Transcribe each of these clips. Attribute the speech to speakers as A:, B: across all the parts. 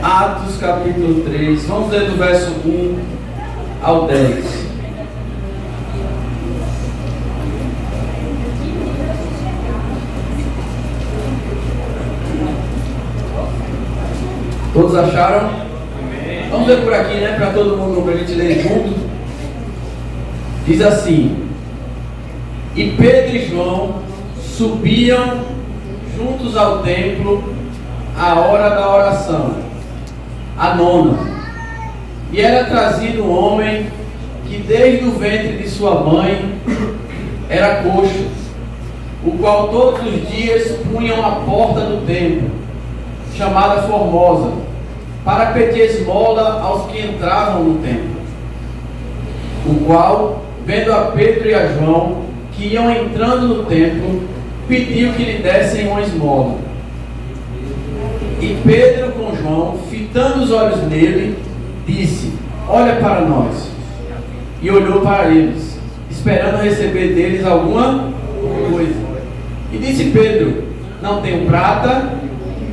A: Atos capítulo 3, vamos ler do verso 1 ao 10. Todos acharam? Vamos ler por aqui, né? Para todo mundo, para a gente ler junto. Diz assim: E Pedro e João subiam juntos ao templo à hora da oração, a nona. E era trazido um homem que desde o ventre de sua mãe era coxo, o qual todos os dias punham à porta do templo, chamada Formosa, para pedir esmola aos que entravam no templo. O qual, vendo a Pedro e a João, que iam entrando no templo, pediu que lhe dessem uma esmola. E Pedro com João, fitando os olhos nele, disse: Olha para nós. E olhou para eles, esperando receber deles alguma coisa. E disse Pedro: Não tenho prata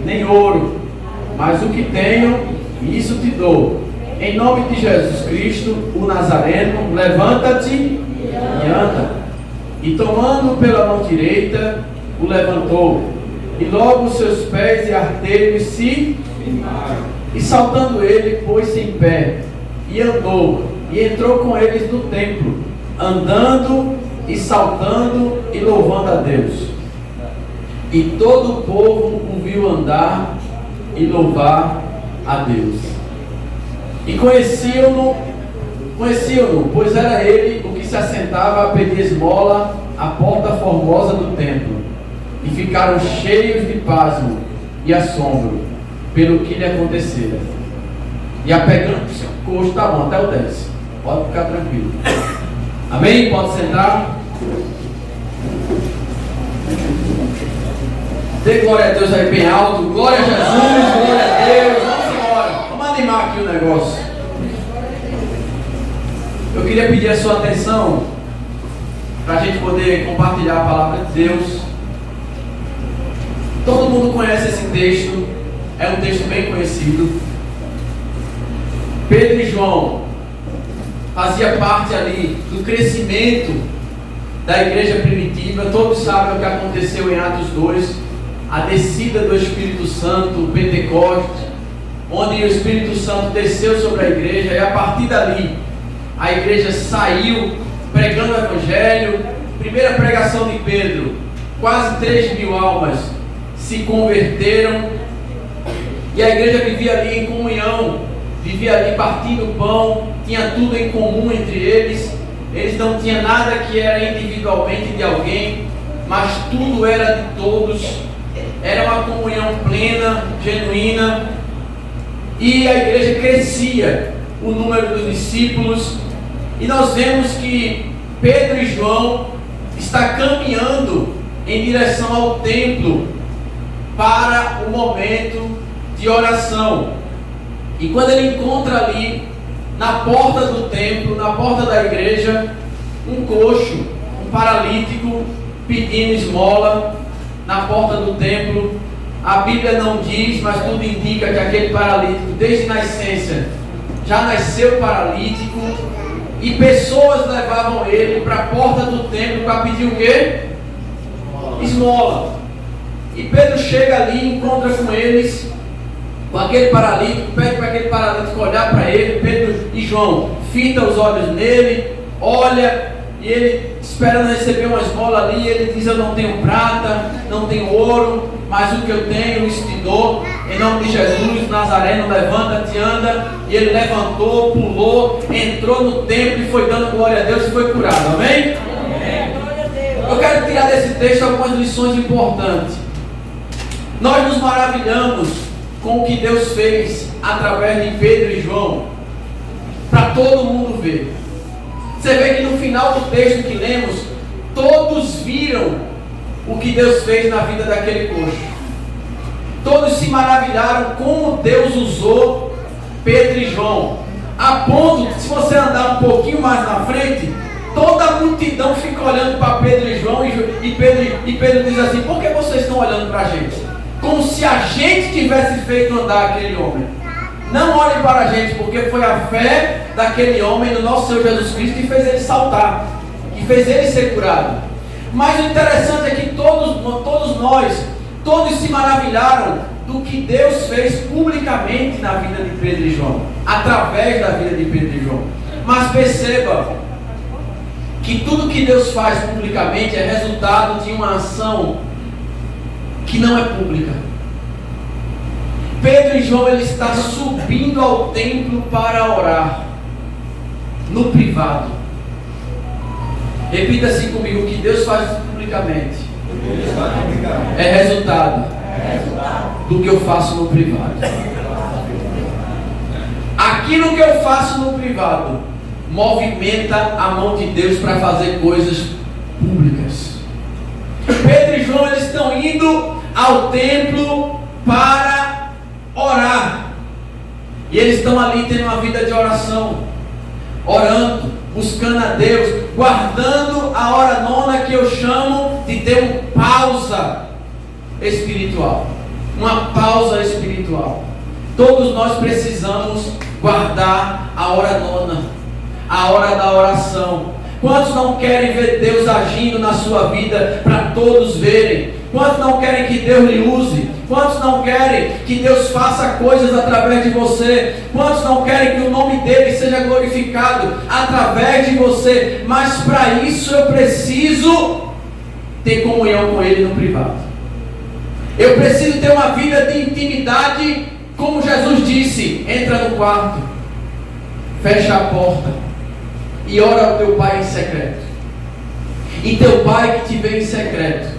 A: nem ouro, mas o que tenho, isso te dou. Em nome de Jesus Cristo, o Nazareno, levanta-te e anda. E tomando pela mão direita, o levantou. E logo os seus pés e artelhos se firmaram. E saltando ele, pôs-se em pé. E andou. E entrou com eles no templo, andando e saltando e louvando a Deus. E todo o povo o viu andar e louvar a Deus. E conheciam-no, pois era ele o que se assentava a pedir esmola à porta formosa do templo. E ficaram cheios de pasmo e assombro pelo que lhe acontecera. E apegando-se ao coxo, tá bom, até o 10. Pode ficar tranquilo. Amém? Pode sentar. Dê glória a Deus aí bem alto. Glória a Jesus, glória a Deus. Vamos embora. Vamos animar aqui o negócio. Eu queria pedir a sua atenção para a gente poder compartilhar a palavra de Deus. Todo mundo conhece esse texto. É um texto bem conhecido. Pedro e João fazia parte ali do crescimento da igreja primitiva. Todos sabem o que aconteceu em Atos 2, a descida do Espírito Santo, o Pentecostes, onde o Espírito Santo desceu sobre a igreja, e a partir dali a igreja saiu pregando o Evangelho. Primeira pregação de Pedro, quase 3.000 almas se converteram, e a igreja vivia ali em comunhão, vivia ali partindo pão, tinha tudo em comum entre eles. Eles não tinham nada que era individualmente de alguém, mas tudo era de todos. Era uma comunhão plena, genuína, e a igreja crescia, o número dos discípulos, e nós vemos que Pedro e João estão caminhando em direção ao templo para o momento de oração. E quando ele encontra ali, na porta do templo, na porta da igreja, um coxo, um paralítico, pedindo esmola na porta do templo. A Bíblia não diz, mas tudo indica que aquele paralítico, desde nascença, já nasceu paralítico, e pessoas levavam ele para a porta do templo para pedir o quê? Esmola. E Pedro chega ali e encontra com eles, com aquele paralítico, pede para aquele paralítico olhar para ele. Pedro e João fita os olhos nele, olha, e ele esperando receber uma esmola ali, ele diz: Eu não tenho prata, não tenho ouro, mas o que eu tenho, isso te dou. Em nome de Jesus, Nazareno, levanta-te, anda. E ele levantou, pulou, entrou no templo e foi dando glória a Deus e foi curado. Amém? Amém. Eu quero tirar desse texto algumas lições importantes. Nós nos maravilhamos com o que Deus fez através de Pedro e João, para todo mundo ver. Você vê que no final do texto que lemos, todos viram o que Deus fez na vida daquele coxo. Todos se maravilharam como Deus usou Pedro e João, a ponto que, se você andar um pouquinho mais na frente, toda a multidão fica olhando para Pedro e João, e Pedro diz assim: Por que vocês estão olhando para a gente? Como se a gente tivesse feito andar aquele homem. Não olhem para a gente, porque foi a fé daquele homem no nosso Senhor Jesus Cristo que fez ele saltar, que fez ele ser curado. Mas o interessante é que todos nós, todos se maravilharam do que Deus fez publicamente na vida de Pedro e João, através da vida de Pedro e João. Mas perceba que tudo que Deus faz publicamente é resultado de uma ação que não é pública. Pedro e João, ele está subindo ao templo para orar no privado. Repita assim comigo: o que Deus faz publicamente é resultado do que eu faço no privado. Aquilo que eu faço no privado movimenta a mão de Deus para fazer coisas públicas. Pedro e João, eles estão indo ao templo para orar. E eles estão ali tendo uma vida de oração, orando, buscando a Deus, guardando a hora nona, que eu chamo de ter uma pausa espiritual. Uma pausa espiritual. Todos nós precisamos guardar a hora nona, a hora da oração. Quantos não querem ver Deus agindo na sua vida para todos verem? Quantos não querem que Deus lhe use? Quantos não querem que Deus faça coisas através de você? Quantos não querem que o nome dele seja glorificado através de você? Mas para isso eu preciso ter comunhão com ele no privado. Eu preciso ter uma vida de intimidade, como Jesus disse: entra no quarto, fecha a porta e ora ao teu pai em secreto. E teu pai que te vê em secreto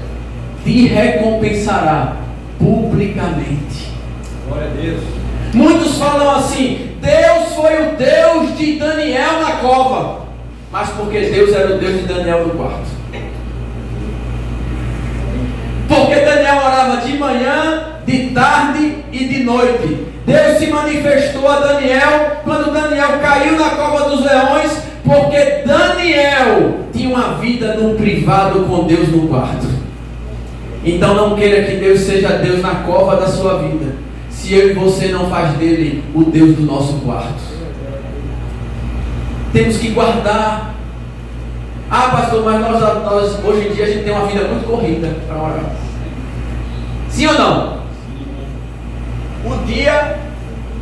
A: te recompensará publicamente.
B: Glória a Deus.
A: Muitos falam assim: Deus foi o Deus de Daniel na cova. Mas porque Deus era o Deus de Daniel no quarto. Porque Daniel orava de manhã, de tarde e de noite. Deus se manifestou a Daniel quando Daniel caiu na cova dos leões, porque Daniel tinha uma vida no privado com Deus no quarto. Então não queira que Deus seja Deus na cova da sua vida, se eu e você não faz dele o Deus do nosso quarto. Temos que guardar. Ah, pastor, mas nós hoje em dia a gente tem uma vida muito corrida para orar. Sim ou não? O dia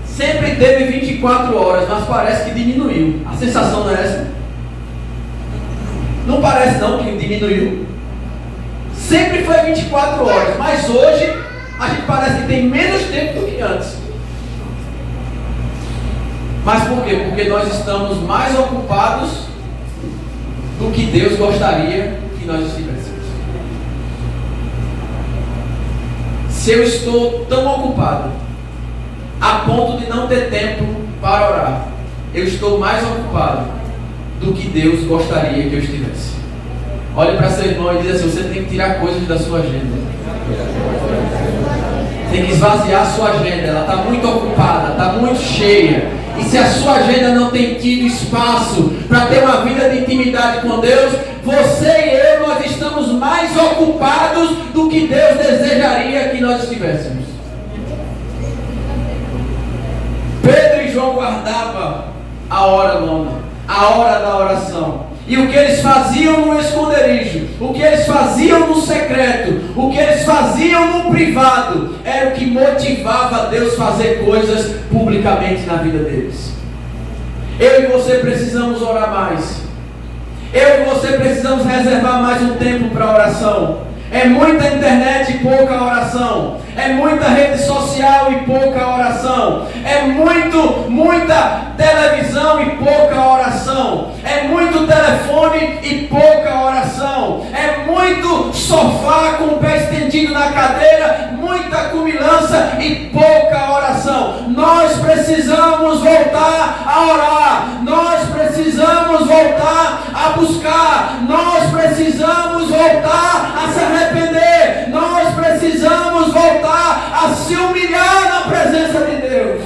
A: sempre teve 24 horas, mas parece que diminuiu. A sensação não é essa? Não parece não que diminuiu. Sempre foi 24 horas, mas hoje a gente parece que tem menos tempo do que antes. Mas por quê? Porque nós estamos mais ocupados do que Deus gostaria que nós estivéssemos. Se eu estou tão ocupado a ponto de não ter tempo para orar, eu estou mais ocupado do que Deus gostaria que eu estivesse. Olhe para seu irmão e diz assim: você tem que tirar coisas da sua agenda. Tem que esvaziar a sua agenda. Ela está muito ocupada, está muito cheia. E se a sua agenda não tem tido espaço para ter uma vida de intimidade com Deus, você e eu, nós estamos mais ocupados do que Deus desejaria que nós estivéssemos. Pedro e João guardavam a hora nona, a hora da oração. E o que eles faziam no esconderijo, o que eles faziam no secreto, o que eles faziam no privado, era o que motivava Deus a fazer coisas publicamente na vida deles. Eu e você precisamos orar mais. Eu e você precisamos reservar mais um tempo para oração. É muita internet e pouca oração. É muita rede social e pouca oração. É muita televisão e pouca oração. É muito telefone e pouca oração. É muito sofá com o pé estendido na cadeira, muita comilança e pouca oração. Nós precisamos voltar a orar. Nós precisamos voltar a buscar. Nós precisamos voltar a se arrepender. Nós precisamos voltar a se humilhar na presença de Deus.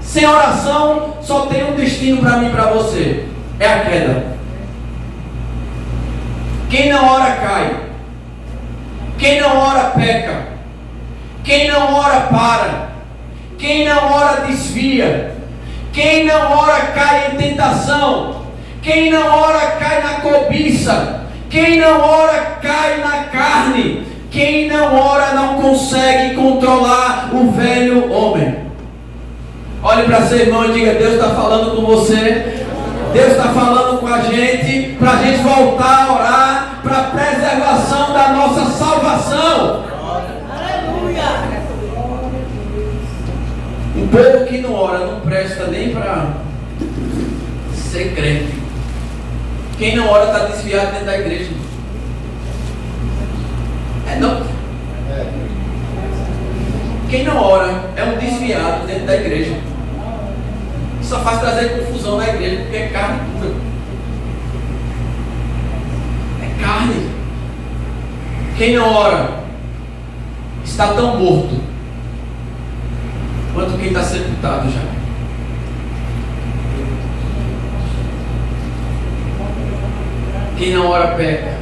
A: Sem oração só tem um destino para mim e para você: é a queda. Quem não ora cai. Quem não ora peca. Quem não ora para. Quem não ora desvia. Quem não ora cai em tentação. Quem não ora cai na cobiça. Quem não ora cai na carne. Quem não ora não consegue controlar o velho homem. Olhe para seu irmão e diga: Deus está falando com você. Deus está falando com a gente, para a gente voltar a orar, para a preservação da nossa salvação. Aleluia! Um povo que não ora não presta nem para ser crente. Quem não ora está desviado dentro da igreja. Não. Quem não ora é um desviado dentro da igreja. Só faz trazer confusão na igreja, porque é carne pura. É carne. Quem não ora está tão morto quanto quem está sepultado já. Quem não ora peca.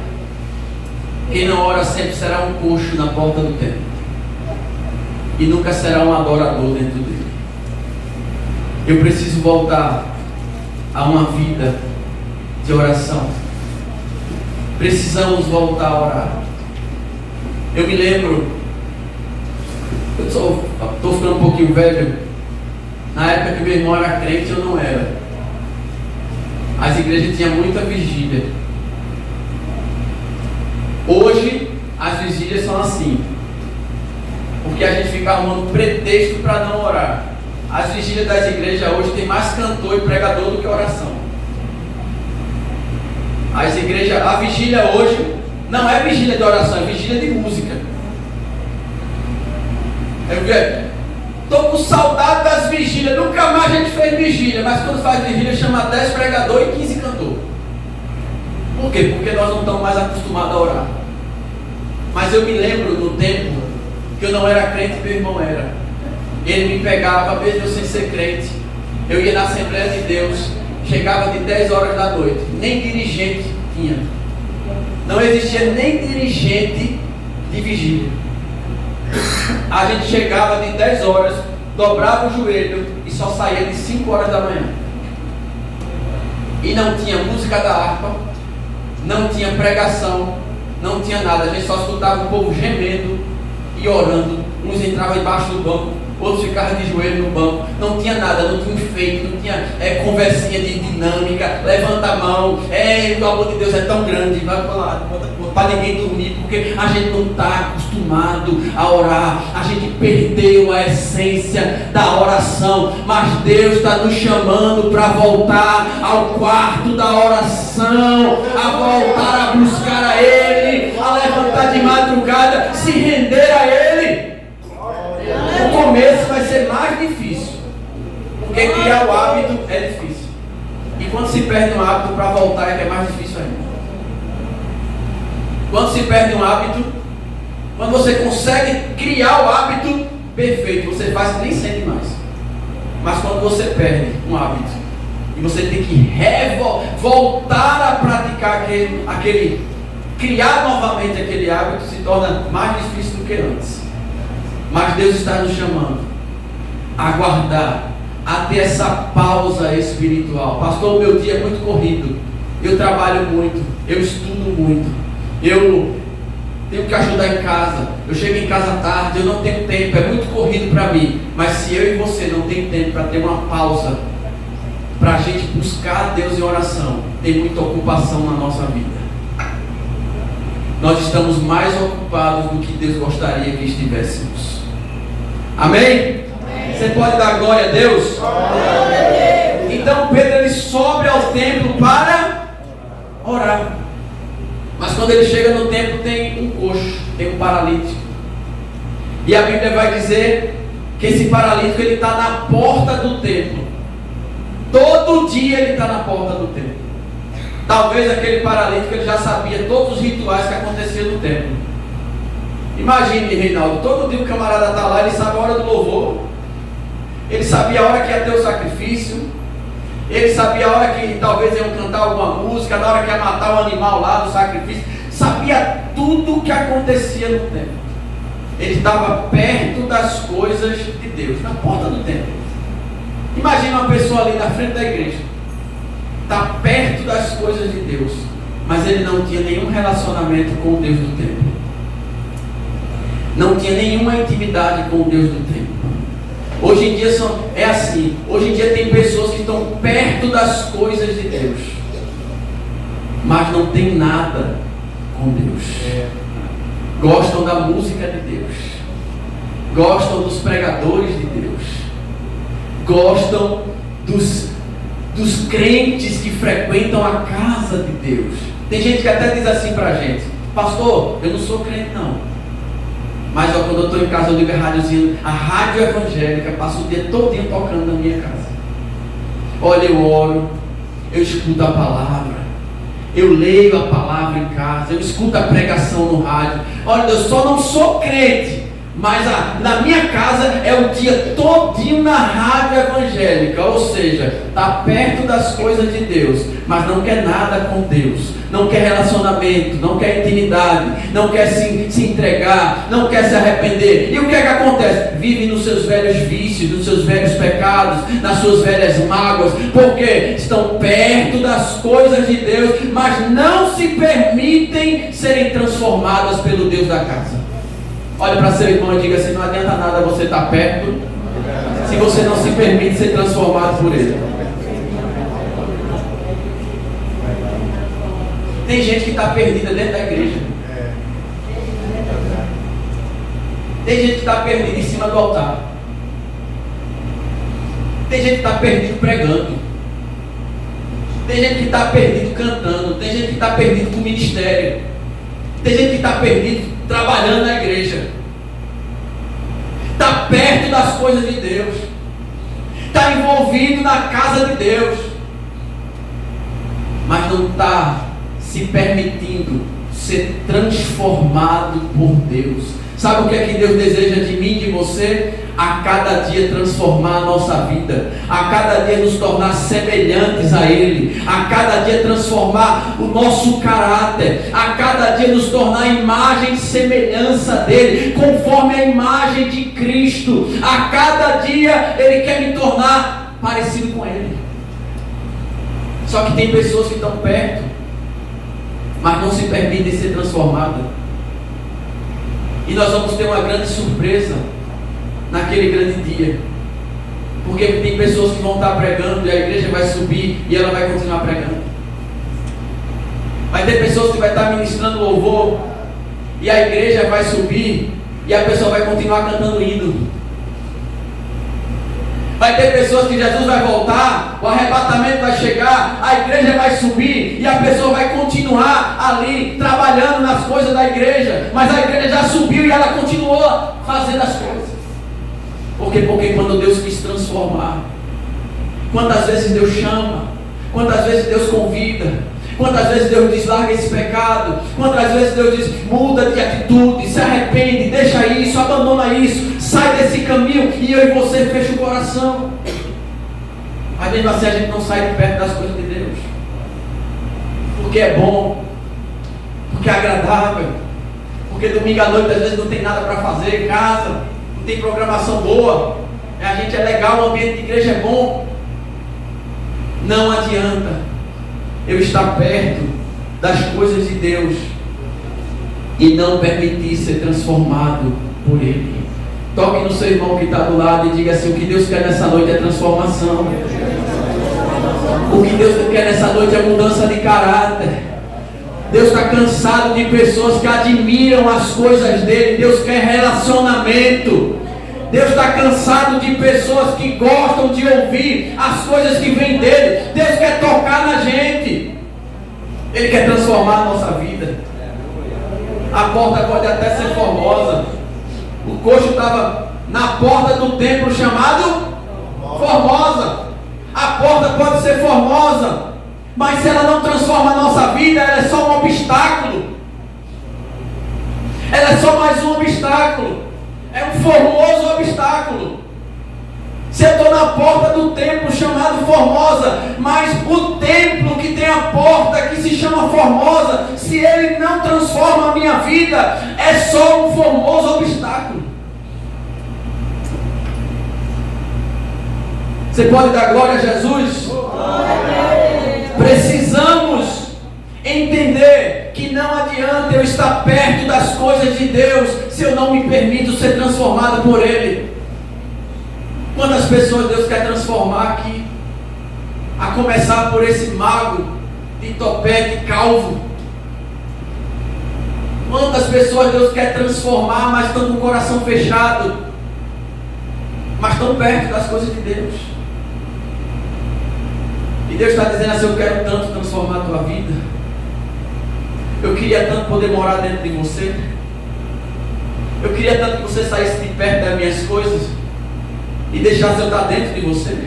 A: Quem não ora sempre será um coxo na porta do templo. E nunca será um adorador dentro dele. Eu preciso voltar a uma vida de oração. Precisamos voltar a orar. Eu me lembro, eu estou ficando um pouquinho velho. Na época que meu irmão era crente, eu não era. As igrejas tinham muita vigília. Hoje, as vigílias são assim, porque a gente fica arrumando pretexto para não orar. As vigílias das igrejas hoje tem mais cantor e pregador do que oração. As igrejas, a vigília hoje não é vigília de oração, é vigília de música. Estou com saudade das vigílias, nunca mais a gente fez vigília, mas quando faz vigília chama 10 pregador e 15 cantor. Por quê? Porque nós não estamos mais acostumados a orar. Mas eu me lembro no tempo que eu não era crente e meu irmão era. Ele me pegava, mesmo eu sem ser crente. Eu ia na Assembleia de Deus, chegava de 10 horas da noite, nem dirigente tinha. Não existia nem dirigente de vigília. A gente chegava de 10 horas, dobrava o joelho e só saía de 5 horas da manhã. E não tinha música da harpa, não tinha pregação, não tinha nada. A gente só escutava o povo gemendo e orando. Uns entravam embaixo do banco, outros ficavam de joelho no banco. Não tinha nada, não tinha enfeite, não tinha conversinha de dinâmica. Levanta a mão, o amor de Deus é tão grande, vai para ninguém dormir, porque a gente não está acostumado a orar. A gente perdeu a essência da oração, mas Deus está nos chamando para voltar ao quarto da oração, a voltar a buscar a Ele, a levantar de madrugada, se render a Ele. O começo vai ser mais difícil, porque criar o hábito é difícil, e quando se perde um hábito, para voltar é que é mais difícil ainda. Quando se perde um hábito, quando você consegue criar o hábito perfeito, você faz que nem sente mais. Mas quando você perde um hábito e você tem que voltar a praticar criar novamente aquele hábito, se torna mais difícil do que antes. Mas Deus está nos chamando a aguardar, a ter essa pausa espiritual. Pastor, o meu dia é muito corrido, eu trabalho muito, eu estudo muito, eu tenho que ajudar em casa, eu chego em casa tarde, eu não tenho tempo, é muito corrido para mim. Mas se eu e você não tem tempo para ter uma pausa, para a gente buscar Deus em oração, tem muita ocupação na nossa vida. Nós estamos mais ocupados do que Deus gostaria que estivéssemos. Amém? Amém. Você pode dar glória a Deus? Glória a Deus. Então Pedro ele sobe ao templo para orar. Mas quando ele chega no templo tem um coxo, tem um paralítico. E a Bíblia vai dizer que esse paralítico ele está na porta do templo. Todo dia ele está na porta do templo. Talvez aquele paralítico ele já sabia todos os rituais que aconteciam no templo. Imagine, Reinaldo, todo dia o camarada está lá, ele sabe a hora do louvor, ele sabia a hora que ia ter o sacrifício, ele sabia a hora que talvez iam cantar alguma música, na hora que ia matar o animal lá do sacrifício, sabia tudo o que acontecia no templo. Ele estava perto das coisas de Deus, na porta do templo. Imagina uma pessoa ali na frente da igreja, está perto das coisas de Deus, mas ele não tinha nenhum relacionamento com o Deus do templo. Não tinha nenhuma intimidade com o Deus do templo. Hoje em dia é assim. Hoje em dia tem pessoas que estão perto das coisas de Deus, mas não tem nada com Deus. Gostam da música de Deus, gostam dos pregadores de Deus, gostam dos crentes que frequentam a casa de Deus. Tem gente que até diz assim pra gente: pastor, eu não sou crente não, mas quando eu estou em casa eu ligo a rádiozinha, a rádio evangélica, passo o dia todinho tocando na minha casa. Olha, eu oro, eu escuto a palavra, eu leio a palavra em casa, eu escuto a pregação no rádio. Olha, eu só não sou crente, mas na minha casa é o dia todinho na rádio evangélica. Ou seja, está perto das coisas de Deus, mas não quer nada com Deus, não quer relacionamento, não quer intimidade, não quer se entregar, não quer se arrepender. E o que é que acontece? Vive nos seus velhos vícios, nos seus velhos pecados, nas suas velhas mágoas, porque estão perto das coisas de Deus, mas não se permitem serem transformadas pelo Deus da casa. Olha para seu irmão e diga assim: não adianta nada você estar perto se você não se permite ser transformado por Ele. Tem gente que está perdida dentro da igreja. Tem gente que está perdida em cima do altar. Tem gente que está perdido pregando. Tem gente que está perdido cantando. Tem gente que está perdido com o ministério. Tem gente que está perdido trabalhando na igreja. Está perto das coisas de Deus. Está envolvido na casa de Deus. Mas não está se permitindo ser transformado por Deus. Sabe o que é que Deus deseja de mim e de você? A cada dia transformar a nossa vida, a cada dia nos tornar semelhantes a Ele, a cada dia transformar o nosso caráter, a cada dia nos tornar imagem e semelhança dEle, conforme a imagem de Cristo. A cada dia Ele quer me tornar parecido com Ele. Só que tem pessoas que estão perto, mas não se permitem ser transformadas. E nós vamos ter uma grande surpresa naquele grande dia, porque tem pessoas que vão estar pregando e a igreja vai subir e ela vai continuar pregando. Vai ter pessoas que vai estar ministrando louvor e a igreja vai subir e a pessoa vai continuar cantando hino. Vai ter pessoas que Jesus vai voltar, o arrebatamento vai chegar, a igreja vai subir e a pessoa vai continuar ali trabalhando nas coisas da igreja, mas a igreja já subiu e ela continua fazendo as coisas. Por quê? Porque quando Deus quis transformar, quantas vezes Deus chama, quantas vezes Deus convida, quantas vezes Deus diz: larga esse pecado, quantas vezes Deus diz: muda de atitude, se arrepende, deixa isso, abandona isso, sai desse caminho, e eu e você fecha o coração. Mas mesmo assim a gente não sai de perto das coisas de Deus, porque é bom, porque é agradável, porque domingo à noite às vezes não tem nada para fazer em casa, não tem programação boa, a gente é legal, o ambiente de igreja é bom. Não adianta eu estar perto das coisas de Deus e não permitir ser transformado por Ele. Toque no seu irmão que está do lado e diga assim: o que Deus quer nessa noite é transformação. O que Deus quer nessa noite é mudança de caráter. Deus está cansado de pessoas que admiram as coisas dele. Deus quer relacionamento. Deus está cansado de pessoas que gostam de ouvir as coisas que vêm dele. Deus quer tocar na gente. Ele quer transformar a nossa vida. A porta pode até ser formosa. O coxo estava na porta do templo chamado Formosa. A porta pode ser formosa, mas se ela não transforma a nossa vida, ela é só um obstáculo. Ela é só mais um obstáculo. É um formoso obstáculo. Se eu estou na porta do templo chamado Formosa, mas o templo que tem a porta que se chama Formosa, se ele não transforma a minha vida, é só um formoso obstáculo. Você pode dar glória a Jesus? Precisamos entender que não adianta eu estar perto das coisas de Deus se eu não me permito ser transformado por Ele. Quantas pessoas Deus quer transformar aqui? A começar por esse mago de topete calvo. Quantas pessoas Deus quer transformar, mas estão com o coração fechado, mas estão perto das coisas de Deus. E Deus está dizendo assim: eu quero tanto transformar a tua vida. Eu queria tanto poder morar dentro de você. Eu queria tanto que você saísse de perto das minhas coisas e deixasse eu estar dentro de você.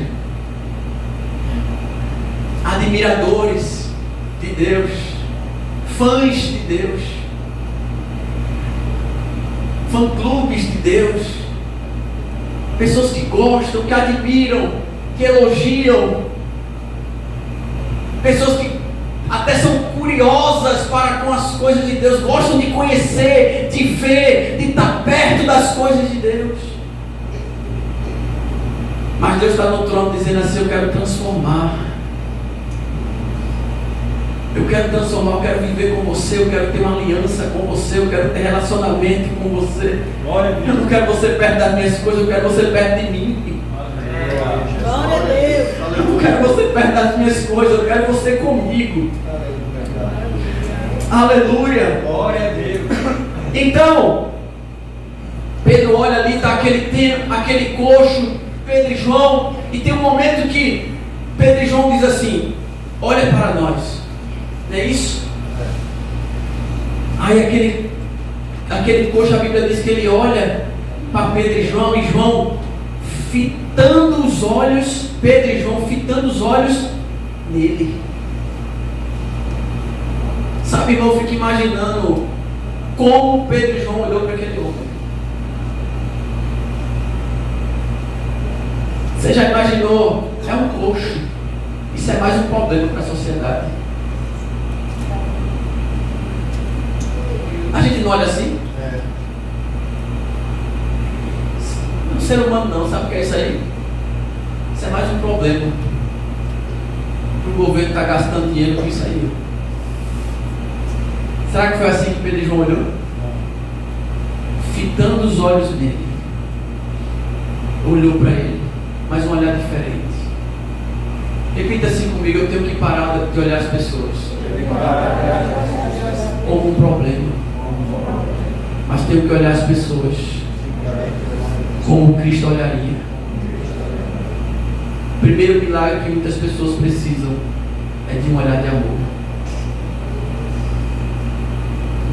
A: Admiradores de Deus, fãs de Deus, fã-clubes de Deus, pessoas que gostam, que admiram, que elogiam, pessoas que até são curiosas para com as coisas de Deus, gostam de conhecer, de ver, de estar perto das coisas de Deus. Mas Deus está no trono dizendo assim: eu quero transformar. Eu quero transformar, eu quero viver com você, eu quero ter uma aliança com você, eu quero ter relacionamento com você. Eu não quero você perto das minhas coisas, eu quero você perto de mim.
B: Glória a Deus.
A: Eu não quero você perto das minhas coisas, eu quero você comigo. Aleluia.
C: Glória a Deus.
A: Então, Pedro olha ali, está aquele coxo, Pedro e João, e tem um momento que Pedro e João diz assim: olha para nós. Não é isso? Aí aquele coxo, a Bíblia diz que ele olha para Pedro e João fitando os olhos, Pedro e João fitando os olhos nele. Sabe, irmão, eu fico imaginando como Pedro e João olhou para aquele homem. Você já imaginou? É um coxo. Isso é mais um problema para a sociedade. A gente não olha assim? Um ser humano não, sabe o que é isso aí? Isso é mais um problema. O governo está gastando dinheiro com isso aí. Será que foi assim que Pedro e João olhou? Fitando os olhos dele. Olhou para ele, mas um olhar diferente. Repita assim comigo: eu tenho que parar de olhar as pessoas como um problema, mas tenho que olhar as pessoas como Cristo olharia. O primeiro milagre que muitas pessoas precisam é de um olhar de amor,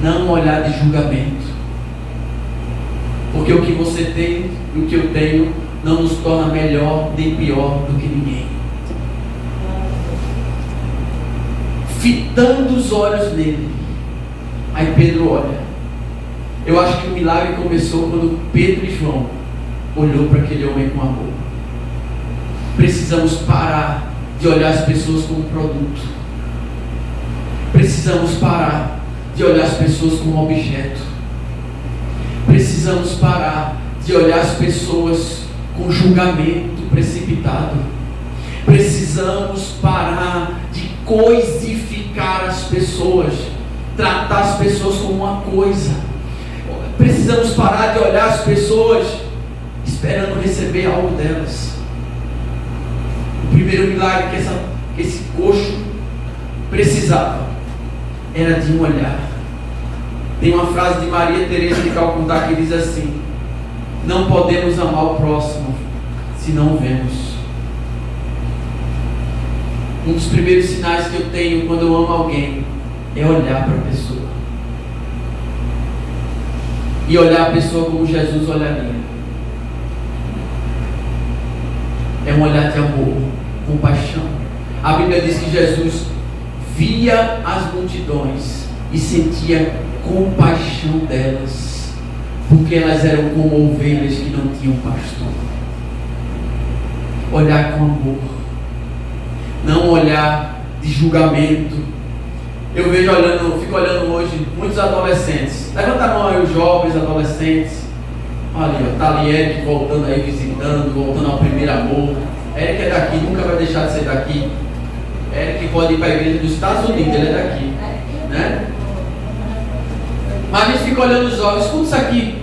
A: não um olhar de julgamento, porque o que você tem e o que eu tenho não nos torna melhor nem pior do que ninguém. Fitando os olhos nele, aí Pedro olha. Eu acho que o milagre começou quando Pedro e João olhou para aquele homem com amor. Precisamos parar de olhar as pessoas como produto. Precisamos parar de olhar as pessoas como objeto. Precisamos parar de olhar as pessoas com julgamento precipitado. Precisamos parar de coisificar as pessoas, tratar as pessoas como uma coisa. Precisamos parar de olhar as pessoas esperando receber algo delas. O primeiro milagre que esse coxo precisava era de um olhar. Tem uma frase de Maria Teresa de Calcutá que diz assim: não podemos amar o próximo se não o vemos. Um dos primeiros sinais que eu tenho quando eu amo alguém é olhar para a pessoa. E olhar a pessoa como Jesus olharia. É um olhar de amor, compaixão. A Bíblia diz que Jesus via as multidões e sentia compaixão delas, porque elas eram como ovelhas que não tinham pastor. olhar com amor, não olhar de julgamento. Eu fico olhando hoje muitos adolescentes. Levanta a mão aí, os jovens adolescentes. Olha ali, ó, tá ali Eric voltando aí, visitando, voltando ao primeiro amor. Eric é daqui, nunca vai deixar de ser daqui. Eric pode ir para a igreja dos Estados Unidos, ele é daqui, né? Mas a gente fica olhando os jovens. Escuta isso aqui.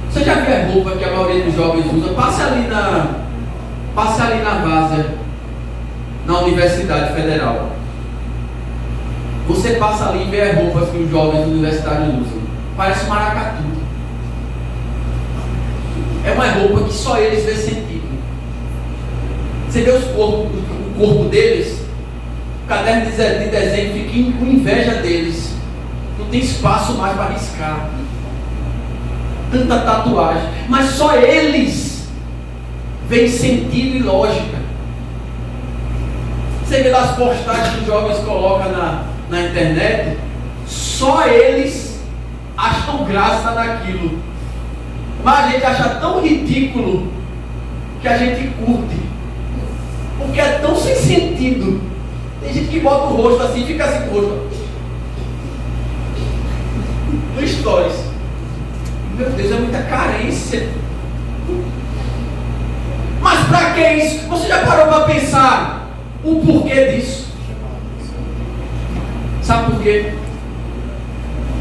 A: Você já viu a roupa que a maioria dos jovens usa? Passe ali na Várzea, na Universidade Federal. Você passa ali e vê as roupas que os jovens universitários usam. Parece um maracatu. É uma roupa que só eles vê sentido. Você vê o corpo deles, o caderno de desenho fica com inveja deles. Não tem espaço mais para riscar. Tanta tatuagem. Mas só eles veem sentido e lógica. Você vê das postagens que os jovens colocam na internet, só eles acham graça naquilo. Mas a gente acha tão ridículo que a gente curte. Porque é tão sem sentido. Tem gente que bota o rosto assim e fica assim com o rosto. No stories. Meu Deus, é muita carência. Mas pra que isso? Você já parou para pensar o porquê disso? Sabe por quê?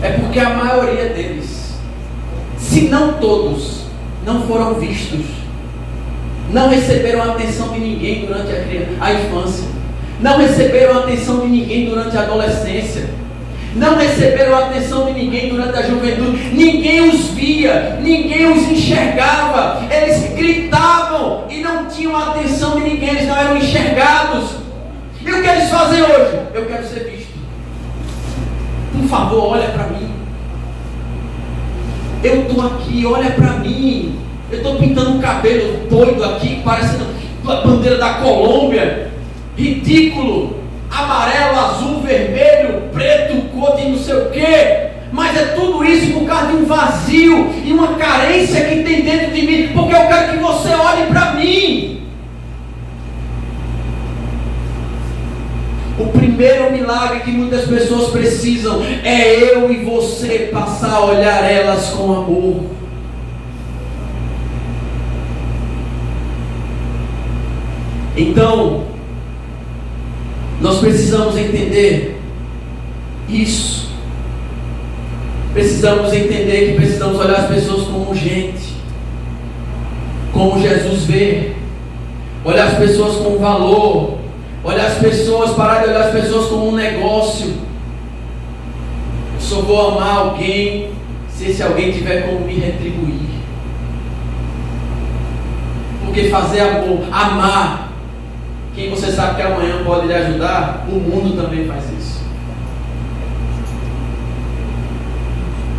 A: É porque a maioria deles, se não todos, não foram vistos, não receberam a atenção de ninguém durante a infância, não receberam a atenção de ninguém durante a adolescência, não receberam a atenção de ninguém durante a juventude. Ninguém os via, ninguém os enxergava. Eles gritavam e não tinham a atenção de ninguém, eles não eram enxergados. E o que eles fazem hoje? Eu quero ser visto. Por favor, olha para mim. Eu estou aqui, olha para mim. Eu estou pintando um cabelo doido aqui, parecendo a bandeira da Colômbia. Ridículo. Amarelo, azul, vermelho, preto, cor de não sei o quê. Mas é tudo isso por causa de um vazio e uma carência que tem dentro de mim. Porque eu quero que você olhe para mim. O primeiro milagre que muitas pessoas precisam é eu e você passar a olhar elas com amor. Então, nós precisamos entender isso. Precisamos entender que precisamos olhar as pessoas como gente, como Jesus vê. Olhar as pessoas com valor. Olhar as pessoas, parar de olhar as pessoas como um negócio. Eu só vou amar alguém se esse alguém tiver como me retribuir. Porque fazer amor, amar quem você sabe que amanhã pode lhe ajudar, o mundo também faz isso.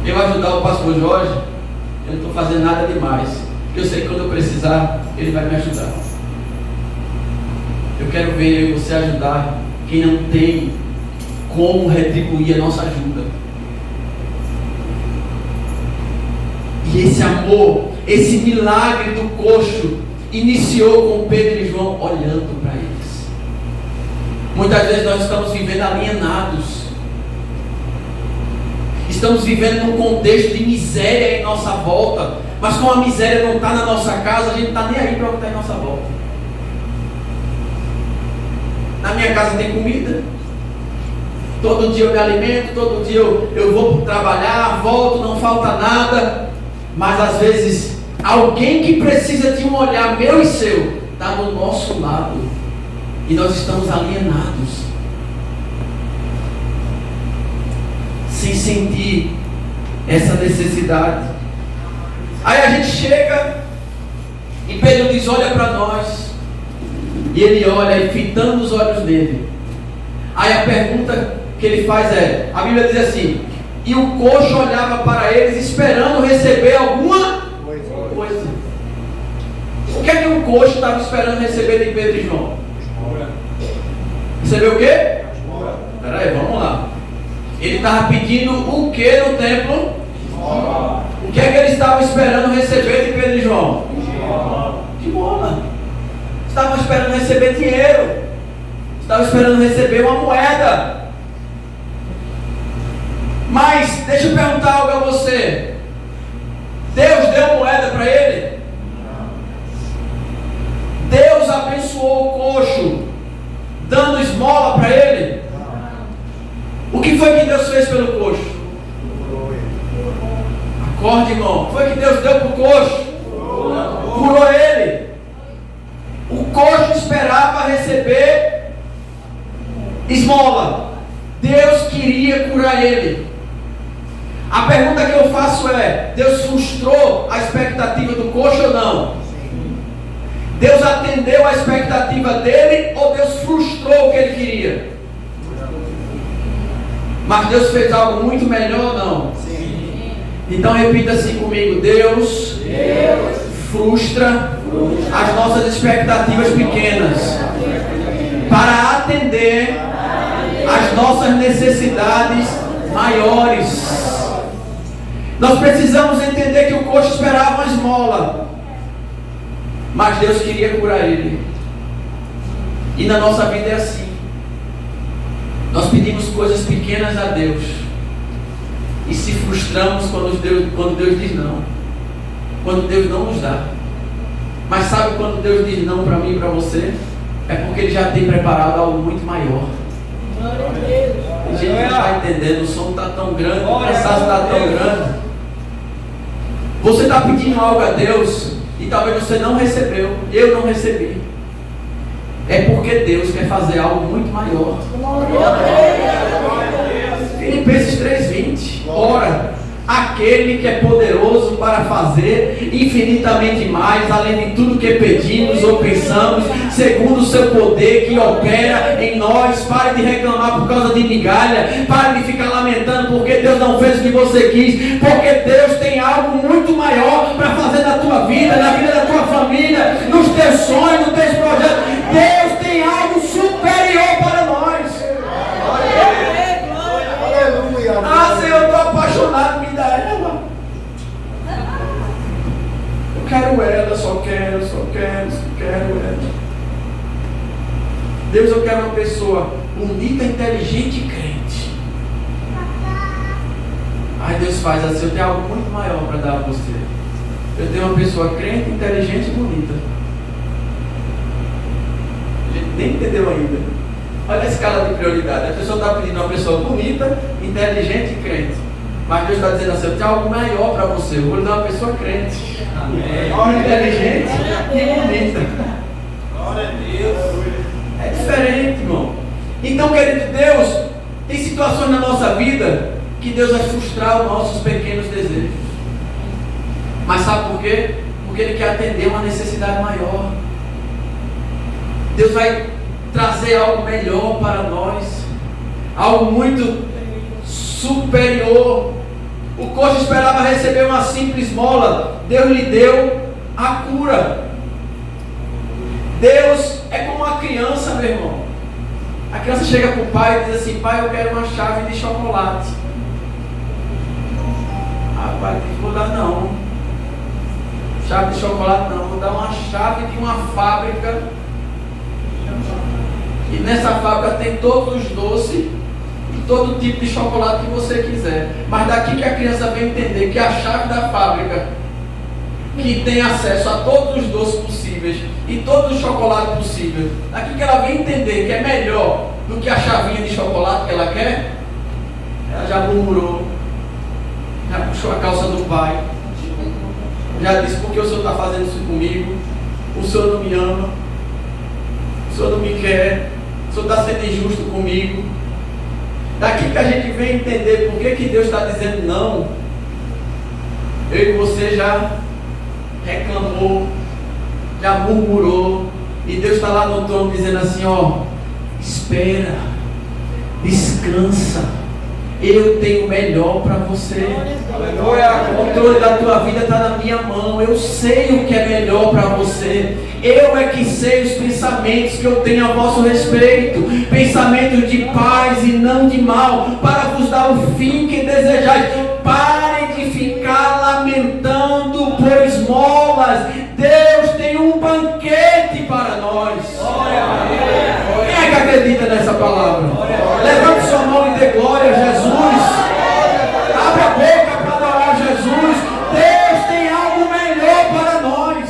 A: Eu ajudar o pastor Jorge, eu não estou fazendo nada demais, porque eu sei que quando eu precisar, ele vai me ajudar. Eu quero ver eu e você ajudar quem não tem como retribuir a nossa ajuda. E esse amor, esse milagre do coxo, iniciou com Pedro e João olhando para eles. Muitas vezes nós estamos vivendo alienados. Estamos vivendo num contexto de miséria em nossa volta. Mas como a miséria não está na nossa casa, a gente não está nem aí para o que está em nossa volta. Na minha casa tem comida. Todo dia eu me alimento, todo dia eu vou trabalhar, volto, não falta nada. Mas às vezes alguém que precisa de um olhar meu e seu está do nosso lado e nós estamos alienados, sem sentir essa necessidade. Aí a gente chega e Pedro diz: olha para nós. E ele olha e fitando os olhos dele. Aí a pergunta que ele faz é, a Bíblia diz assim: e o coxo olhava para eles esperando receber alguma coisa. O que é que o coxo estava esperando receber de Pedro e João? Receber o quê? Espera aí, vamos lá. Ele estava pedindo o que no templo? O que é que ele estava esperando receber de Pedro e João? De bola. esperando receber dinheiro, estava esperando receber uma moeda. Mas, deixa eu perguntar algo a você. Deus deu moeda para ele? Deus abençoou o coxo, dando esmola para ele? O que foi que Deus fez pelo coxo? Acorde, irmão. O que foi que Deus deu para o coxo? Curou ele. O coxo esperava receber esmola. Deus queria curar ele. A pergunta que eu faço é: Deus frustrou a expectativa do coxo ou não? Deus atendeu a expectativa dele ou Deus frustrou o que ele queria? Mas Deus fez algo muito melhor ou não? Sim. Então repita assim comigo: Deus frustra as nossas expectativas pequenas para atender as nossas necessidades maiores. Nós precisamos entender que o coxo esperava uma esmola, mas Deus queria curar ele. E na nossa vida é assim. Nós pedimos coisas pequenas a Deus e se frustramos quando Deus diz não, quando Deus não nos dá. Mas sabe quando Deus diz não para mim e para você? É porque Ele já tem preparado algo muito maior. A gente não está entendendo, o som está tão grande, o cansaço está tão grande. Você está pedindo algo a Deus e talvez você não recebeu, eu não recebi. É porque Deus quer fazer algo muito maior. Filipenses 3:20. Ora, aquele que é poderoso para fazer infinitamente mais, além de tudo que pedimos ou pensamos, segundo o seu poder que opera em nós. Pare de reclamar por causa de migalha, pare de ficar lamentando porque Deus não fez o que você quis, porque Deus tem algo muito maior para fazer na tua vida, na vida da tua família, nos teus sonhos, nos teus projetos. Deus tem algo superior para nós. Ah, Senhor, eu estou apaixonado, me dá ela. Eu quero ela, só quero ela. Deus, eu quero uma pessoa bonita, inteligente e crente. Aí Deus faz assim: eu tenho algo muito maior para dar a você. Eu tenho uma pessoa crente, inteligente e bonita. A gente nem entendeu ainda. Olha a escala de prioridade. A pessoa está pedindo uma pessoa bonita, inteligente e crente. Mas Deus está dizendo assim: eu tenho algo maior para você. Eu vou lhe dar uma pessoa crente, inteligente e bonita. Glória a Deus. É diferente, irmão. Então, querido Deus, tem situações na nossa vida que Deus vai frustrar os nossos pequenos desejos. Mas sabe por quê? Porque Ele quer atender uma necessidade maior. Deus vai trazer algo melhor para nós, algo muito superior. O coxo esperava receber uma simples esmola, Deus lhe deu a cura. Deus é como uma criança, meu irmão. A criança chega para o pai e diz assim: pai, eu quero uma chave de chocolate. Ah, pai, não vou dar não. Chave de chocolate não, vou dar uma chave de uma fábrica. E nessa fábrica tem todos os doces e todo tipo de chocolate que você quiser. Mas daqui que a criança vem entender que a chave da fábrica, que tem acesso a todos os doces possíveis e todos os chocolates possíveis, daqui que ela vem entender que é melhor do que a chavinha de chocolate que ela quer, ela já murmurou, já puxou a calça do pai, já disse: por que o senhor está fazendo isso comigo? O senhor não me ama, o senhor não me quer, o senhor está sendo injusto comigo. Daqui que a gente vem entender por que Deus está dizendo não. Eu e você já reclamou, já murmurou, e Deus está lá no trono dizendo assim: ó, espera, descansa, eu tenho o melhor para você. O controle da tua vida está na minha mão. Eu sei o que é melhor para você. Eu é que sei os pensamentos que eu tenho a vosso respeito, pensamentos de paz e não de mal, para vos dar o fim que desejais. Parem de ficar lamentando por esmolas. Deus tem um banquete para nós. palavra. Levante sua mão e dê glória a Jesus. Abre a boca para adorar Jesus. Deus tem algo melhor para nós.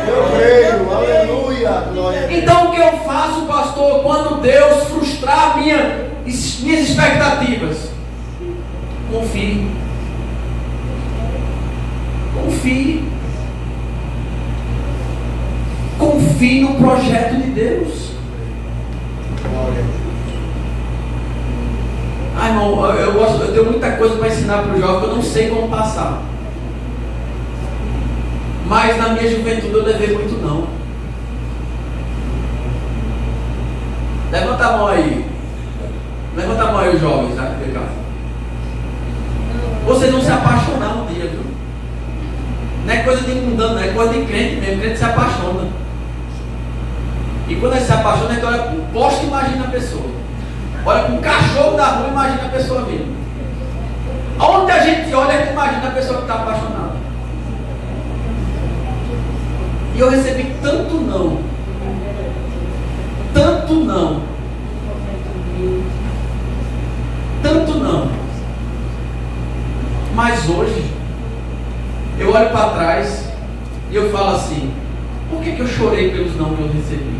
C: Eu creio, aleluia, glória.
A: Então o que eu faço, pastor, quando Deus frustrar minhas expectativas? Confie. Confie. Confie no projeto de Deus. Ah, irmão, eu tenho muita coisa para ensinar para o jovem que eu não sei como passar. Mas na minha juventude eu levei muito não. Levanta a mão aí. Levanta a mão aí, os jovens, tá? Vocês vão se apaixonar um dia, viu? Não é coisa de mundano, não é coisa de crente mesmo. Crente se apaixona. E quando ele se apaixona, ele olha para o poste e imagina a pessoa. Olha para um cachorro da rua e imagina a pessoa vindo. Aonde a gente olha, a gente imagina a pessoa que está apaixonada. E eu recebi tanto não. Tanto não. Tanto não. Mas hoje, eu olho para trás e eu falo assim: por que eu chorei pelos não que eu recebi?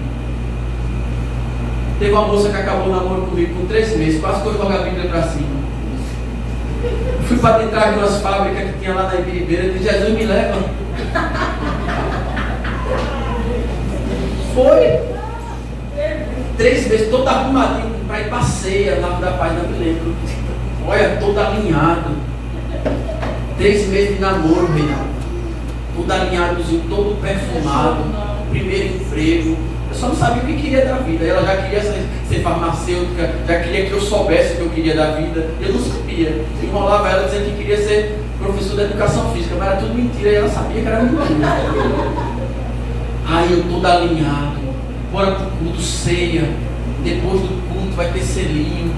A: Teve uma moça que acabou o namoro comigo com 3 meses, quase que eu jogo a Bíblia para cima. Fui para dentro de umas fábricas que tinha lá na Ibiribeira e disse: Jesus, me leva. Foi 3 meses, toda arrumadinha para ir passeia lá da paz, não me lembro. Olha, todo alinhado. 3 meses de namoro, Reinaldo. Todo alinhadozinho, todo perfumado. Primeiro emprego. Eu só não sabia o que queria da vida. Ela já queria ser farmacêutica, já queria que eu soubesse o que eu queria da vida. Eu não sabia. Enrolava ela dizendo que queria ser professor de educação física, mas era tudo mentira. E ela sabia que era mentira. Aí eu todo alinhado. Bora pro culto, ceia. Depois do culto vai ter selinho.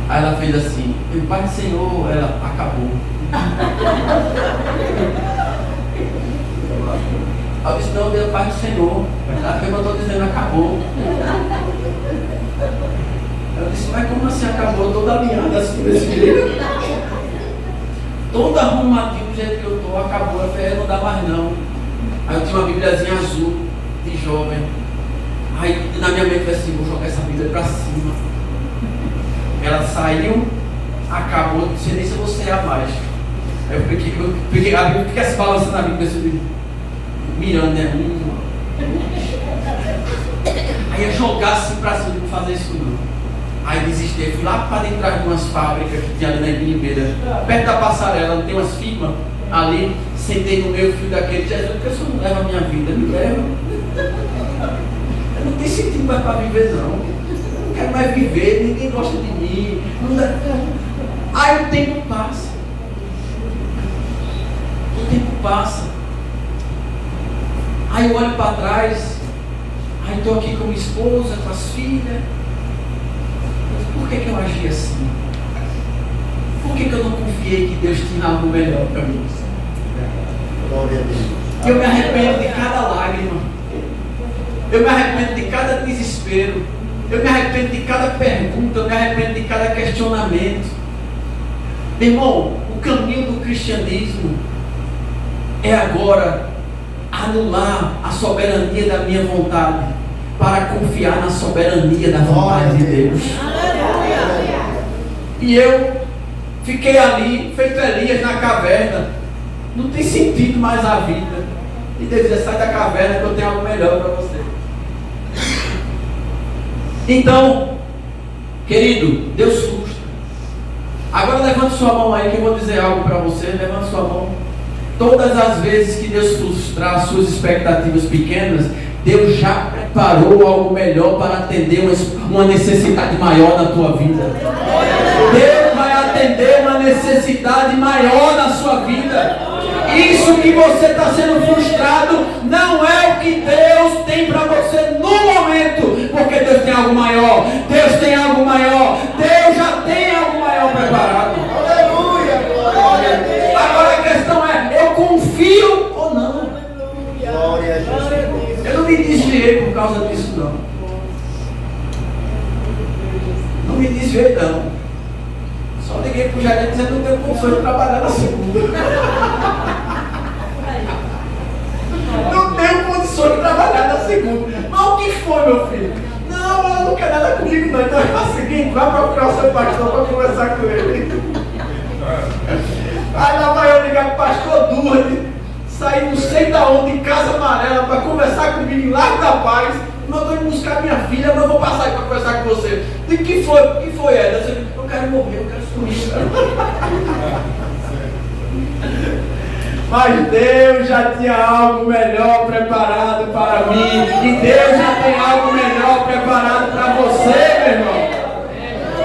A: Aí ela fez assim: meu Pai do Senhor, ela acabou. Aí eu disse: não, meu Pai do Senhor. Ela perguntou dizendo: acabou. Eu disse: mas como assim acabou? Toda alinhada assim desse jeito. Toda arrumadinha do jeito que eu estou, acabou. Eu falei: não dá mais não. Aí eu tinha uma Bíbliazinha azul de jovem. Aí na minha mente eu falei assim: vou jogar essa Bíblia para cima. Ela saiu, acabou, não sei nem se eu vou cear mais. Aí eu peguei a Bíblia, fiquei se balançando na Bíblia, assim, mirando, né? Aí eu jogar assim pra cima, não fazer isso não. Aí desisti, fui lá para dentro de umas fábricas que tinha ali na Ibiribeira, perto da passarela, não tem umas firmas ali, sentei no meu fio daquele: Jesus, por que o senhor não leva a minha vida? Me leva. Eu não tenho sentido mais para viver não. Não quero mais viver, ninguém gosta de mim. Não dá. Aí o tempo passa. O tempo passa. Aí eu olho para trás. Aí estou aqui com minha esposa, com as filhas. Por que eu agi assim? Por que eu não confiei que Deus tinha algo melhor para mim? Eu me arrependo de cada lágrima. Eu me arrependo de cada desespero. Eu me arrependo de cada pergunta. Eu me arrependo de cada questionamento. Meu irmão, o caminho do cristianismo é agora anular a soberania da minha vontade para confiar na soberania da vontade de Deus. E eu fiquei ali, feito Elias na caverna. Não tem sentido mais a vida. E Deus dizia: sai da caverna que eu tenho algo melhor para você. Então, querido, Deus frustra. Agora levante sua mão aí que eu vou dizer algo para você. Levante sua mão. Todas as vezes que Deus frustrar as suas expectativas pequenas, Deus já preparou algo melhor para atender uma necessidade maior na tua vida. Deus vai atender uma necessidade maior na sua vida. Isso que você está sendo frustrado não é o que Deus tem para você no momento, porque Deus tem algo maior. Deus tem algo maior. Deus já tem algo maior preparado.
C: Aleluia, glória a Deus.
A: Agora a questão é: eu confio ou não?
C: Glória a Jesus.
A: Eu não me desviei por causa disso não. me desviei não. Só liguei pro gerente dizendo que não tenho condições de trabalhar na segunda. Não tenho condições de trabalhar na segunda. Mas o que foi, meu filho? Não, ela não quer nada comigo não. Então é o seguinte, vai procurar o seu pastor para conversar com ele. Aí lá vai eu ligar pro pastor Durde, sair não sei da onde, em Casa Amarela, para conversar comigo em Largo da Paz. Não estou indo buscar minha filha, mas eu vou passar aí para conversar com você. E o que foi? O que foi, Eda? Eu quero morrer, eu quero sumir. Mas Deus já tinha algo melhor preparado para mim. E Deus já tem algo melhor preparado para você, meu irmão.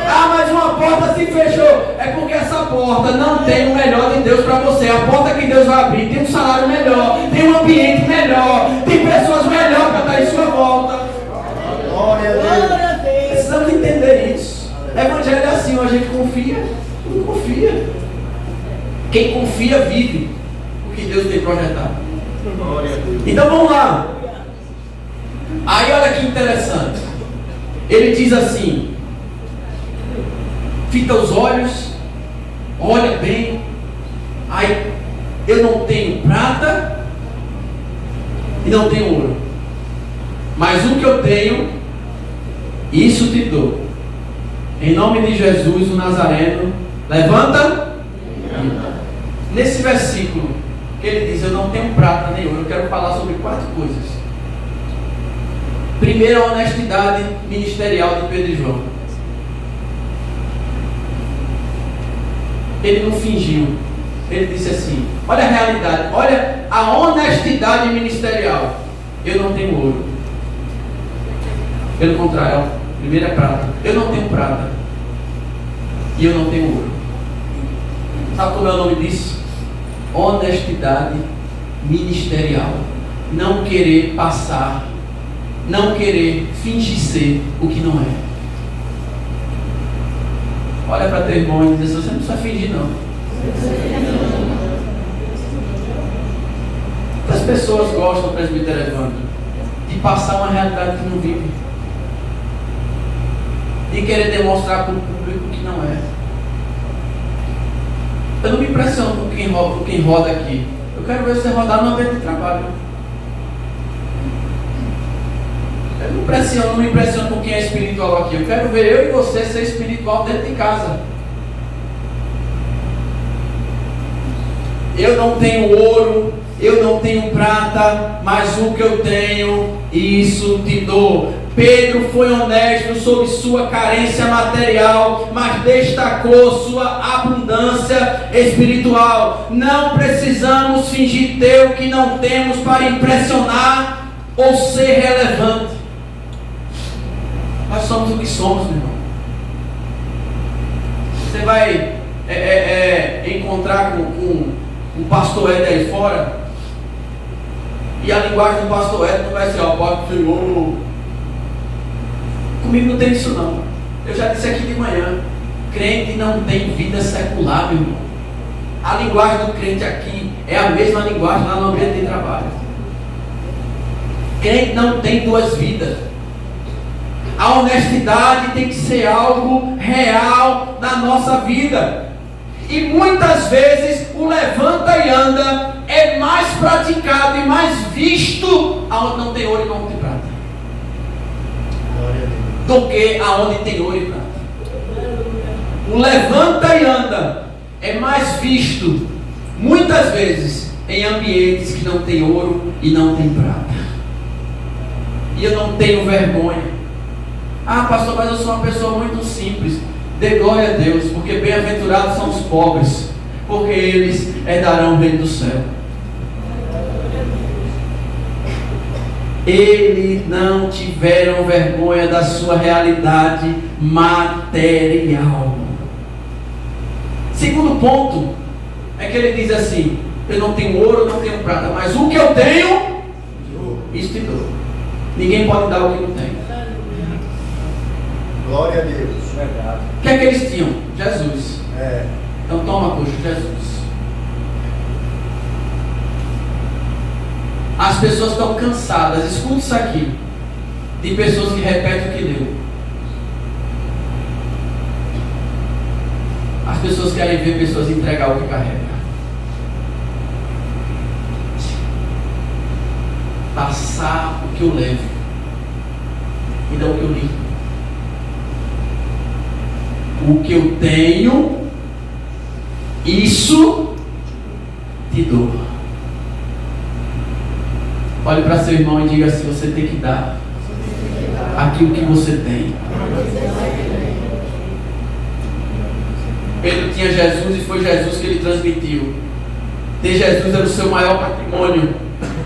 A: Ah, mas uma porta se fechou. É porque essa porta não tem o melhor de Deus para você. A porta que Deus vai abrir tem um salário melhor, tem um ambiente melhor, tem pessoas melhores para estar em sua volta.
C: Glória a Deus.
A: Precisamos entender isso. Evangelho é assim, a gente confia, não confia. Quem confia vive o que Deus tem projetado. Então vamos lá. Aí olha que interessante. Ele diz assim: fita os olhos, olha bem. Aí eu não tenho prata e não tenho ouro, mas o que eu tenho, isso te dou. Em nome de Jesus, o Nazareno, levanta. Nesse versículo que ele diz, eu não tenho prata nem ouro, eu quero falar sobre 4 coisas. Primeiro, a honestidade ministerial de Pedro e João. Ele não fingiu. Ele disse assim: olha a realidade, olha a honestidade ministerial. Eu não tenho ouro. Pelo contrário, primeiro é prata. Eu não tenho prata. E eu não tenho ouro. Sabe como é o nome disso? Honestidade ministerial. Não querer passar, não querer fingir ser o que não é. Olha para teu irmão e diz assim: você não precisa fingir não. As pessoas gostam, presbítero Evandro, de passar uma realidade que não vive, de querer demonstrar para o público que não é. Eu não me impressiono com quem roda aqui. Eu quero ver você rodar no ambiente de trabalho. Eu não me impressiono com quem é espiritual aqui. Eu quero ver eu e você ser espiritual dentro de casa. Eu não tenho ouro, eu não tenho prata, mas o que eu tenho, isso te dou. Pedro foi honesto sobre sua carência material, mas destacou sua abundância espiritual. Não precisamos fingir ter o que não temos para impressionar ou ser relevante. Nós somos o que somos, meu irmão. Você vai encontrar com o pastor Ed aí fora, e a linguagem do pastor Ed não vai ser: ó, Pai do Senhor. Comigo não tem isso não. Eu já disse aqui de manhã: crente não tem vida secular, meu irmão. A linguagem do crente aqui é a mesma linguagem lá no ambiente de trabalho. Crente não tem 2 vidas. A honestidade tem que ser algo real na nossa vida. E muitas vezes o levanta e anda é mais praticado e mais visto aonde não tem ouro e não tem prata, do que aonde tem ouro e prata. O levanta e anda é mais visto muitas vezes em ambientes que não tem ouro e não tem prata. E eu não tenho vergonha. Ah, pastor, mas eu sou uma pessoa muito simples. Dê glória a Deus, porque bem-aventurados são os pobres, porque eles herdarão o reino do céu. Eles não tiveram vergonha da sua realidade material. Segundo ponto é que ele diz assim: eu não tenho ouro, não tenho prata, mas o que eu tenho, isso te dou. Ninguém pode dar o que não tem.
C: Glória a Deus.
B: Verdade.
A: O que é que eles tinham? Jesus.
C: É.
A: Então toma, poxa, Jesus. As pessoas estão cansadas, escuta isso aqui, de pessoas que repetem o que leu. pessoas querem ver pessoas entregar o que carregam. Passar o que eu levo e não o que eu ligo. O que eu tenho, isso te dou. Olhe para seu irmão e diga assim: você tem que dar aquilo que você tem. Pedro tinha Jesus e foi Jesus que ele transmitiu. Ter Jesus era o seu maior patrimônio.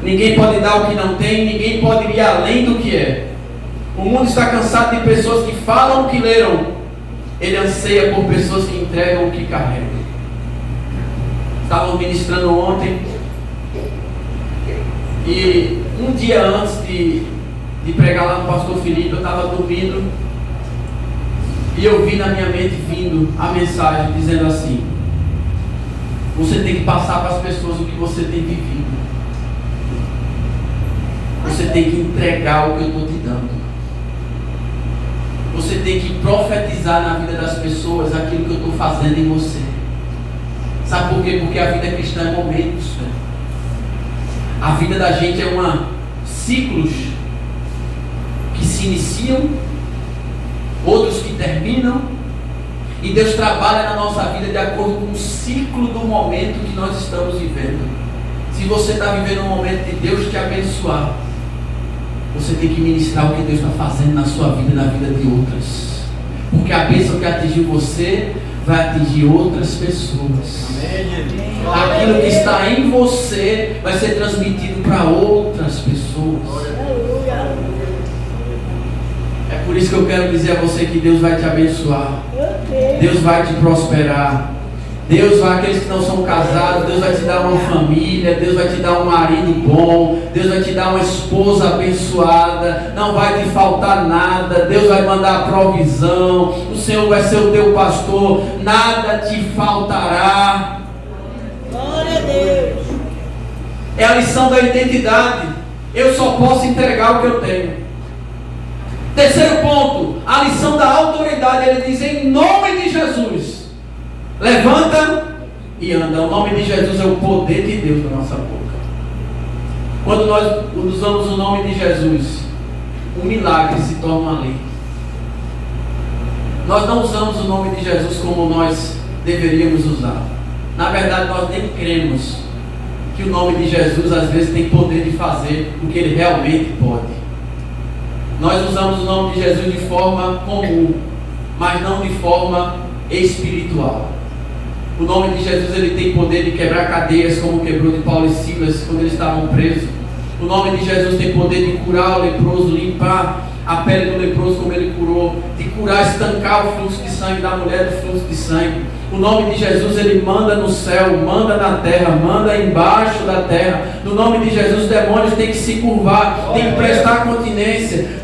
A: Ninguém pode dar o que não tem, ninguém pode ir além do que é. O mundo está cansado de pessoas que falam o que leram. Ele anseia por pessoas que entregam o que carregam. Estavam ministrando ontem, e um dia antes de pregar lá no Pastor Felipe, eu estava dormindo e eu vi na minha mente vindo a mensagem dizendo assim: você tem que passar para as pessoas o que você tem vivido. Você tem que entregar o que eu estou te dando. Você tem que profetizar na vida das pessoas aquilo que eu estou fazendo em você. Sabe por quê? Porque a vida cristã é momentos. A vida da gente é ciclos que se iniciam, outros que terminam, e Deus trabalha na nossa vida de acordo com o ciclo do momento que nós estamos vivendo. Se você está vivendo um momento de Deus te abençoar, você tem que ministrar o que Deus está fazendo na sua vida e na vida de outras, porque a bênção que atingiu você vai atingir outras pessoas. Aquilo que está em você vai ser transmitido para outras pessoas. É por isso que eu quero dizer a você que Deus vai te abençoar, Deus vai te prosperar. Deus vai, aqueles que não são casados, Deus vai te dar uma família, Deus vai te dar um marido bom, Deus vai te dar uma esposa abençoada, não vai te faltar nada, Deus vai mandar provisão, o Senhor vai ser o teu pastor, nada te faltará.
B: Glória a Deus.
A: É a lição da identidade. Eu só posso entregar o que eu tenho. Terceiro ponto, a lição da autoridade. Ele diz: em nome de Jesus, levanta e anda. O nome de Jesus é o poder de Deus na nossa boca. Quando nós usamos o nome de Jesus, um milagre se torna uma lei. Nós não usamos o nome de Jesus como nós deveríamos usar. Na verdade, nós nem cremos que o nome de Jesus às vezes tem poder de fazer o que ele realmente pode. Nós usamos o nome de Jesus de forma comum, mas não de forma espiritual. O nome de Jesus, ele tem poder de quebrar cadeias, como quebrou de Paulo e Silas quando eles estavam presos. O nome de Jesus tem poder de curar o leproso, limpar a pele do leproso como ele curou, de curar, estancar o fluxo de sangue da mulher do fluxo de sangue. O nome de Jesus, ele manda no céu, manda na terra, manda embaixo da terra. No nome de Jesus, os demônios têm que se curvar, têm que prestar continência.